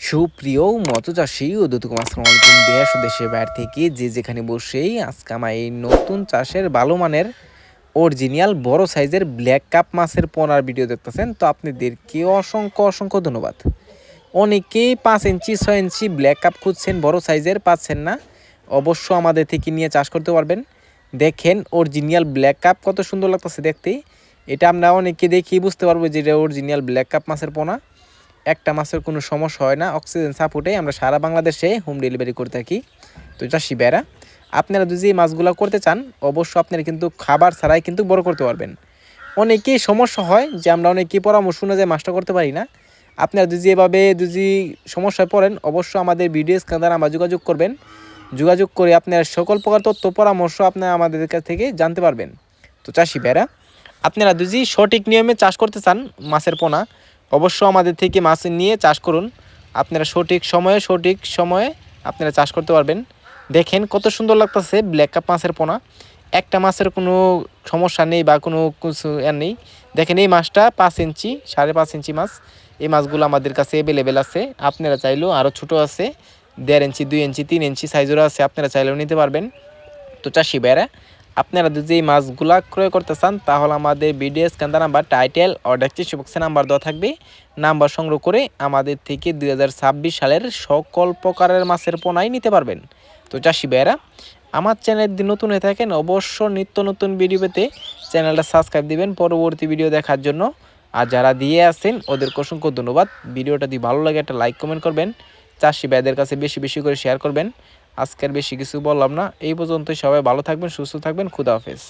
সুপ্রিয় মৎস্যচাষী ও দর্শক আসসালামু আলাইকুম দেশ ও দেশের বাইরে থেকে যে যেখানে বসেই আজকে আমার এই নতুন চাষের ভালো মানের অরিজিনাল বড় সাইজের ব্ল্যাক কাপ মাছের পোনার ভিডিও দেখতেছেন। তো আপনাদেরকে অসংখ্য অসংখ্য ধন্যবাদ। অনেকেই 5 ইঞ্চি 6 ইঞ্চি ব্ল্যাক কাপ খুঁজছেন, বড় সাইজের পাচ্ছেন না। অবশ্য আমাদের থেকে নিয়ে চাষ করতে পারবেন। দেখেন অরিজিনাল ব্ল্যাক কাপ কত সুন্দর লাগতেছে দেখতে। এটা আমরা অনেকে দেখেই বুঝতে পারবো যে এটা অরিজিনাল ব্ল্যাক কাপ মাছের পোনা। একটা মাছের কোনো সমস্যা হয় না, অক্সিজেন সাপোর্টে আমরা সারা বাংলাদেশে হোম ডেলিভারি করে থাকি। তো চাষি ভাইরা, আপনারা যদি এই মাছগুলো করতে চান অবশ্য আপনারা কিন্তু খাবার ছাড়াই কিন্তু বড় করতে পারবেন। অনেকেই সমস্যা হয় যে আমরা অনেকেই পরামর্শ অনুযায়ী মাছটা করতে পারি না। আপনারা যদি এভাবে যদি সমস্যায় পড়েন অবশ্য আমাদের ভিডিও স্ক্রিনে দ্বারা আমরা যোগাযোগ করবেন। যোগাযোগ করে আপনার সকল প্রকার তথ্য পরামর্শ আপনারা আমাদের কাছ থেকে জানতে পারবেন। তো চাষি ভাইরা, আপনারা যদি সঠিক নিয়মে চাষ করতে চান মাছের পোনা অবশ্য আমাদের থেকে মাছ নিয়ে চাষ করুন। আপনারা সঠিক সময়ে আপনারা চাষ করতে পারবেন। দেখেন কত সুন্দর লাগতেছে ব্ল্যাক কাপ মাছের পোনা। একটা মাছের কোনো সমস্যা নেই বা কোনো কিছু নেই। দেখেন এই মাছটা 5 ইঞ্চি 5.5 ইঞ্চি মাছ। এই মাছগুলো আমাদের কাছে অ্যাভেলেবেল আছে। আপনারা চাইলেও আরও ছোটো আছে, 1.5 ইঞ্চি 2 ইঞ্চি 3 ইঞ্চি সাইজেরও আছে, আপনারা চাইলেও নিতে পারবেন। তো চাষি ভাইরা, আপনারা যদি এই মাছগুলা ক্রয় করতে চান তাহলে আমাদের ভিডিও স্ক্যান নাম্বার টাইটেল ও ডেসক্রিপশন বক্সে নাম্বার দেওয়া থাকবে। নাম্বার সংগ্রহ করে আমাদের থেকে 2026 সালের সকল প্রকারের মাছের পোনাই নিতে পারবেন। তো চাষি ভাইরা, আমার চ্যানেল যদি নতুন হয়ে থাকেন অবশ্য নিত্য নতুন ভিডিও পেতে চ্যানেলটা সাবস্ক্রাইব দিবেন পরবর্তী ভিডিও দেখার জন্য। আর যারা দিয়ে আসেন ওদেরকে অসংখ্য ধন্যবাদ। ভিডিওটা যদি ভালো লাগে একটা লাইক কমেন্ট করবেন, চাষি ভাইদের কাছে বেশি বেশি করে শেয়ার করবেন। আজকের বেশি কিছু বললাম না, এই পর্যন্তই। সবাই ভালো থাকবেন, সুস্থ থাকবেন, খুদা হাফেজ।